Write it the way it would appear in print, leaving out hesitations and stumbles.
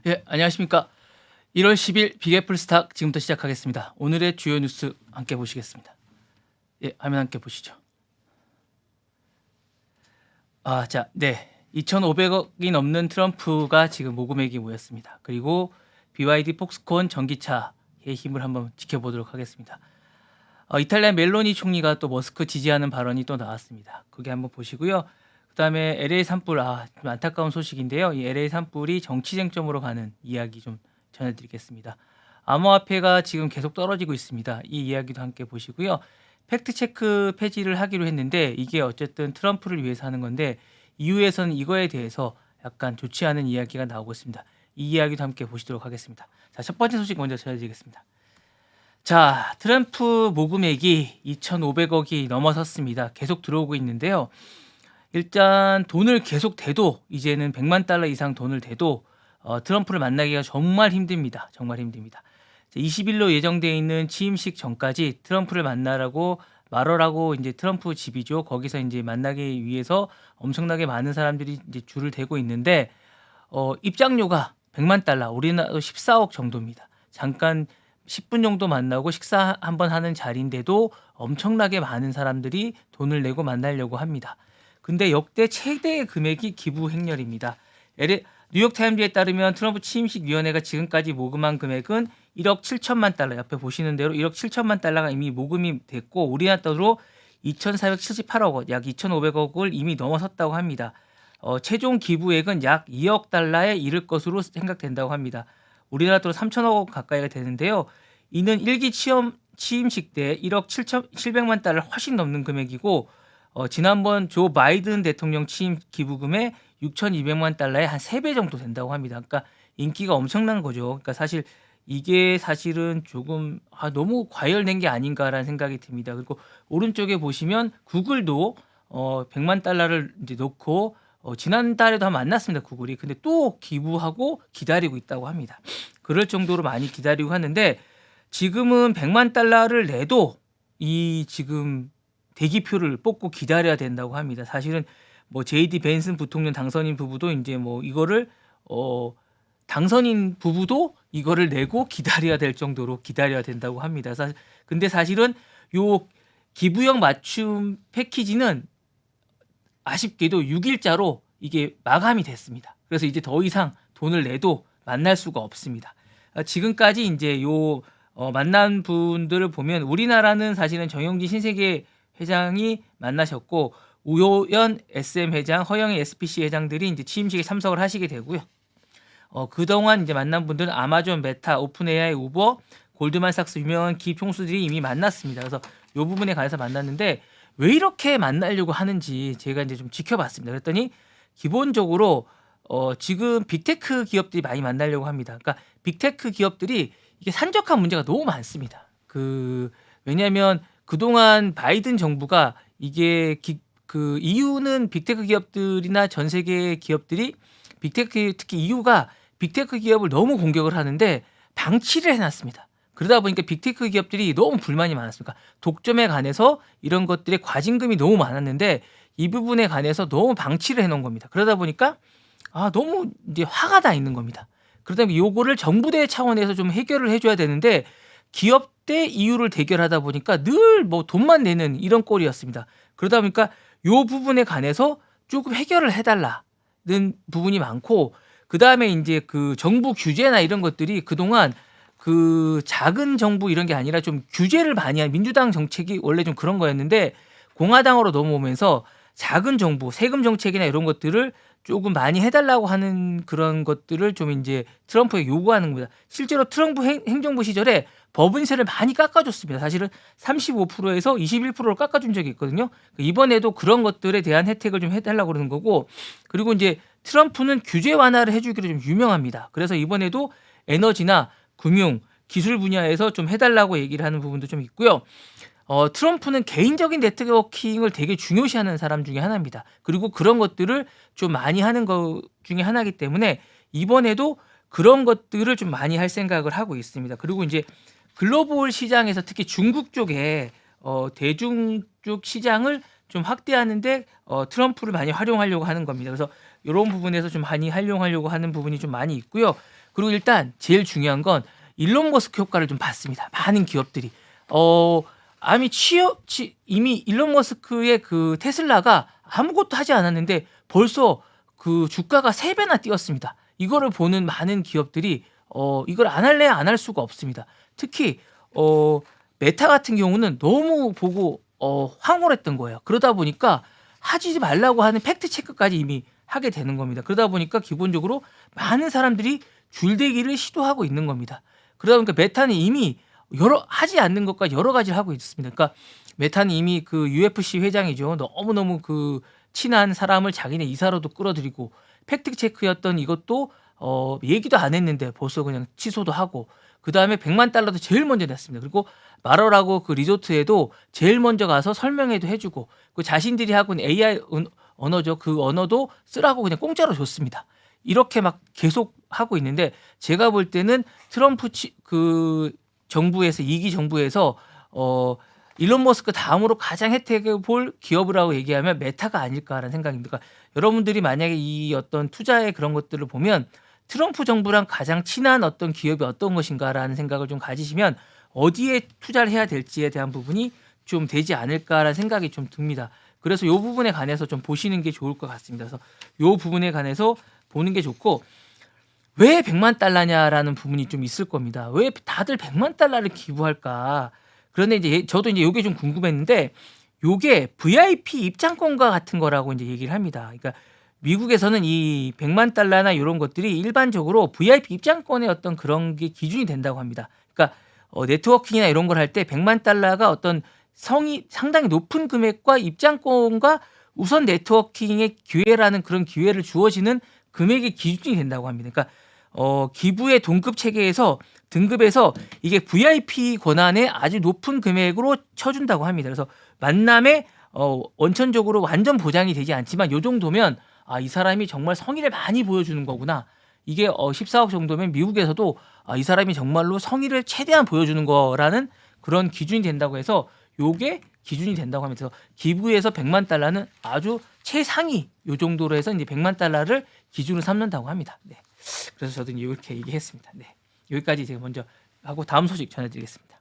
예, 안녕하십니까. 1월 10일 빅애플 스탁 지금부터 시작하겠습니다. 오늘의 주요 뉴스 함께 보시겠습니다. 예, 화면 함께 보시죠. 네. 2,500억이 넘는 트럼프가 지금 모금액이 모였습니다. 그리고 BYD 폭스콘 전기차의 힘을 한번 지켜보도록 하겠습니다. 이탈리아 멜로니 총리가 또 머스크 지지하는 발언이 또 나왔습니다. 그게 한번 보시고요. 그다음에 LA 산불, 좀 안타까운 소식인데요. 이 LA 산불이 정치 쟁점으로 가는 이야기 좀 전해드리겠습니다. 암호화폐가 지금 계속 떨어지고 있습니다. 이 이야기도 함께 보시고요. 팩트체크 폐지를 하기로 했는데 이게 어쨌든 트럼프를 위해서 하는 건데 EU에서는 이거에 대해서 약간 좋지 않은 이야기가 나오고 있습니다. 이 이야기도 함께 보시도록 하겠습니다. 자, 첫 번째 소식 먼저 전해드리겠습니다. 자, 트럼프 모금액이 2,500억이 넘어섰습니다. 계속 들어오고 있는데요. 일단 돈을 계속 대도 이제는 100만 달러 이상 돈을 대도 트럼프를 만나기가 정말 힘듭니다. 정말 힘듭니다. 20일로 예정되어 있는 취임식 전까지 트럼프를 만나라고 말하라고 이제 트럼프 집이죠. 거기서 이제 만나기 위해서 엄청나게 많은 사람들이 이제 줄을 대고 있는데 입장료가 100만 달러, 우리나라도 14억 정도입니다. 잠깐 10분 정도 만나고 식사 한번 하는 자리인데도 엄청나게 많은 사람들이 돈을 내고 만나려고 합니다. 근데 역대 최대의 금액이 기부 행렬입니다. 뉴욕타임즈에 따르면 트럼프 취임식 위원회가 지금까지 모금한 금액은 1억 7천만 달러, 옆에 보시는 대로 1억 7천만 달러가 이미 모금이 됐고 우리나라 돈으로 2,478억 원, 약 2,500억을 이미 넘어섰다고 합니다. 최종 기부액은 약 2억 달러에 이를 것으로 생각된다고 합니다. 우리나라 돈으로 3천억 원 가까이가 되는데요. 이는 1기 취임식 때 1억 700만 달러를 훨씬 넘는 금액이고 지난번 조 바이든 대통령 취임 기부금의 6,200만 달러의 한 3배 정도 된다고 합니다. 그러니까 인기가 엄청난 거죠. 그러니까 사실 이게 사실은 조금 너무 과열된 게 아닌가라는 생각이 듭니다. 그리고 오른쪽에 보시면 구글도 100만 달러를 이제 놓고 지난달에도 한번 만났습니다. 구글이. 근데 또 기부하고 기다리고 있다고 합니다. 그럴 정도로 많이 기다리고 하는데 지금은 100만 달러를 내도 이 지금 대기표를 뽑고 기다려야 된다고 합니다. 사실은 뭐 JD 벤슨 부통령 당선인 부부도 이제 뭐 이거를 당선인 부부도 이거를 내고 기다려야 될 정도로 기다려야 된다고 합니다. 근데 사실은 요 기부형 맞춤 패키지는 아쉽게도 6일자로 이게 마감이 됐습니다. 그래서 이제 더 이상 돈을 내도 만날 수가 없습니다. 지금까지 이제 요 만난 분들을 보면 우리나라는 사실은 정영진 신세계 회장이 만나셨고 우효연 SM 회장, 허영의 SPC 회장들이 이제 취임식에 참석을 하시게 되고요. 그동안 이제 만난 분들은 아마존, 메타, 오픈 AI, 우버, 골드만삭스 유명한 기업 총수들이 이미 만났습니다. 그래서 이 부분에 관해서 만났는데 왜 이렇게 만나려고 하는지 제가 이제 좀 지켜봤습니다. 그랬더니 기본적으로 지금 빅테크 기업들이 많이 만나려고 합니다. 그러니까 빅테크 기업들이 이게 산적한 문제가 너무 많습니다. 왜냐하면 그동안 바이든 정부가 이게 EU는 빅테크 기업들이나 전 세계 기업들이 특히 EU가 빅테크 기업을 너무 공격을 하는데 방치를 해놨습니다. 그러다 보니까 빅테크 기업들이 너무 불만이 많았습니다. 독점에 관해서 이런 것들의 과징금이 너무 많았는데 이 부분에 관해서 너무 방치를 해놓은 겁니다. 그러다 보니까 너무 이제 화가 나 있는 겁니다. 그러다 보니 요거를 정부대 차원에서 좀 해결을 해줘야 되는데 기업 대 EU를 대결하다 보니까 늘 뭐 돈만 내는 이런 꼴이었습니다. 그러다 보니까 요 부분에 관해서 조금 해결을 해달라는 부분이 많고 그 다음에 이제 그 정부 규제나 이런 것들이 그동안 그 작은 정부 이런 게 아니라 좀 규제를 많이 한 민주당 정책이 원래 좀 그런 거였는데 공화당으로 넘어오면서 작은 정부 세금 정책이나 이런 것들을 조금 많이 해달라고 하는 그런 것들을 좀 이제 트럼프에 요구하는 겁니다. 실제로 트럼프 행정부 시절에 법인세를 많이 깎아줬습니다. 사실은 35%에서 21%를 깎아준 적이 있거든요. 이번에도 그런 것들에 대한 혜택을 좀 해달라고 그러는 거고 그리고 이제 트럼프는 규제 완화를 해주기로 좀 유명합니다. 그래서 이번에도 에너지나 금융, 기술 분야에서 좀 해달라고 얘기를 하는 부분도 좀 있고요. 트럼프는 개인적인 네트워킹을 되게 중요시하는 사람 중에 하나입니다. 그리고 그런 것들을 좀 많이 하는 것 중에 하나이기 때문에 이번에도 그런 것들을 좀 많이 할 생각을 하고 있습니다. 그리고 이제 글로벌 시장에서 특히 중국 쪽에 대중 쪽 시장을 좀 확대하는데 트럼프를 많이 활용하려고 하는 겁니다. 그래서 이런 부분에서 좀 많이 활용하려고 하는 부분이 좀 많이 있고요. 그리고 일단 제일 중요한 건 일론 머스크 효과를 좀 봤습니다. 많은 기업들이 이미 일론 머스크의 그 테슬라가 아무것도 하지 않았는데 벌써 그 주가가 3배나 뛰었습니다. 이거를 보는 많은 기업들이 이걸 안 할래 안 할 수가 없습니다. 특히 메타 같은 경우는 너무 보고 황홀했던 거예요. 그러다 보니까 하지 말라고 하는 팩트 체크까지 이미 하게 되는 겁니다. 그러다 보니까 기본적으로 많은 사람들이 줄대기를 시도하고 있는 겁니다. 그러다 보니까 메타는 이미 하지 않는 것까지 여러 가지를 하고 있습니다. 그러니까 메타는 이미 그 UFC 회장이죠. 너무너무 그 친한 사람을 자기네 이사로도 끌어들이고 팩트 체크였던 이것도 얘기도 안 했는데 벌써 그냥 취소도 하고 그 다음에 100만 달러도 제일 먼저 냈습니다. 그리고 마러라고 그 리조트에도 제일 먼저 가서 설명회도 해주고 그 자신들이 하고 있는 AI 언어죠. 그 언어도 쓰라고 그냥 공짜로 줬습니다. 이렇게 막 계속 하고 있는데 제가 볼 때는 트럼프 그 정부에서 2기 정부에서 일론 머스크 다음으로 가장 혜택을 볼 기업이라고 얘기하면 메타가 아닐까라는 생각입니다. 그러니까 여러분들이 만약에 이 어떤 투자의 그런 것들을 보면 트럼프 정부랑 가장 친한 어떤 기업이 어떤 것인가라는 생각을 좀 가지시면 어디에 투자를 해야 될지에 대한 부분이 좀 되지 않을까라는 생각이 좀 듭니다. 그래서 이 부분에 관해서 좀 보시는 게 좋을 것 같습니다. 그래서 이 부분에 관해서 보는 게 좋고 왜 100만 달러냐라는 부분이 좀 있을 겁니다. 왜 다들 100만 달러를 기부할까? 그런데 이제 저도 이제 이게 좀 궁금했는데 이게 VIP 입장권과 같은 거라고 이제 얘기를 합니다. 그러니까 미국에서는 이 100만 달러나 이런 것들이 일반적으로 VIP 입장권의 어떤 그런 게 기준이 된다고 합니다. 그러니까 네트워킹이나 이런 걸 할 때 100만 달러가 어떤 성이 상당히 높은 금액과 입장권과 우선 네트워킹의 기회라는 그런 기회를 주어지는 금액의 기준이 된다고 합니다. 그러니까 기부의 동급 체계에서 등급에서 이게 VIP 권한의 아주 높은 금액으로 쳐준다고 합니다. 그래서 만남에 원천적으로 완전 보장이 되지 않지만 이 정도면 이 사람이 정말 성의를 많이 보여주는 거구나. 이게 14억 정도면 미국에서도 이 사람이 정말로 성의를 최대한 보여주는 거라는 그런 기준이 된다고 해서 요게 기준이 된다고 하면서 기부에서 100만 달러는 아주 최상위 요 정도로 해서 이제 100만 달러를 기준으로 삼는다고 합니다. 네. 그래서 저도 이렇게 얘기했습니다. 네. 여기까지 제가 먼저 하고 다음 소식 전해드리겠습니다.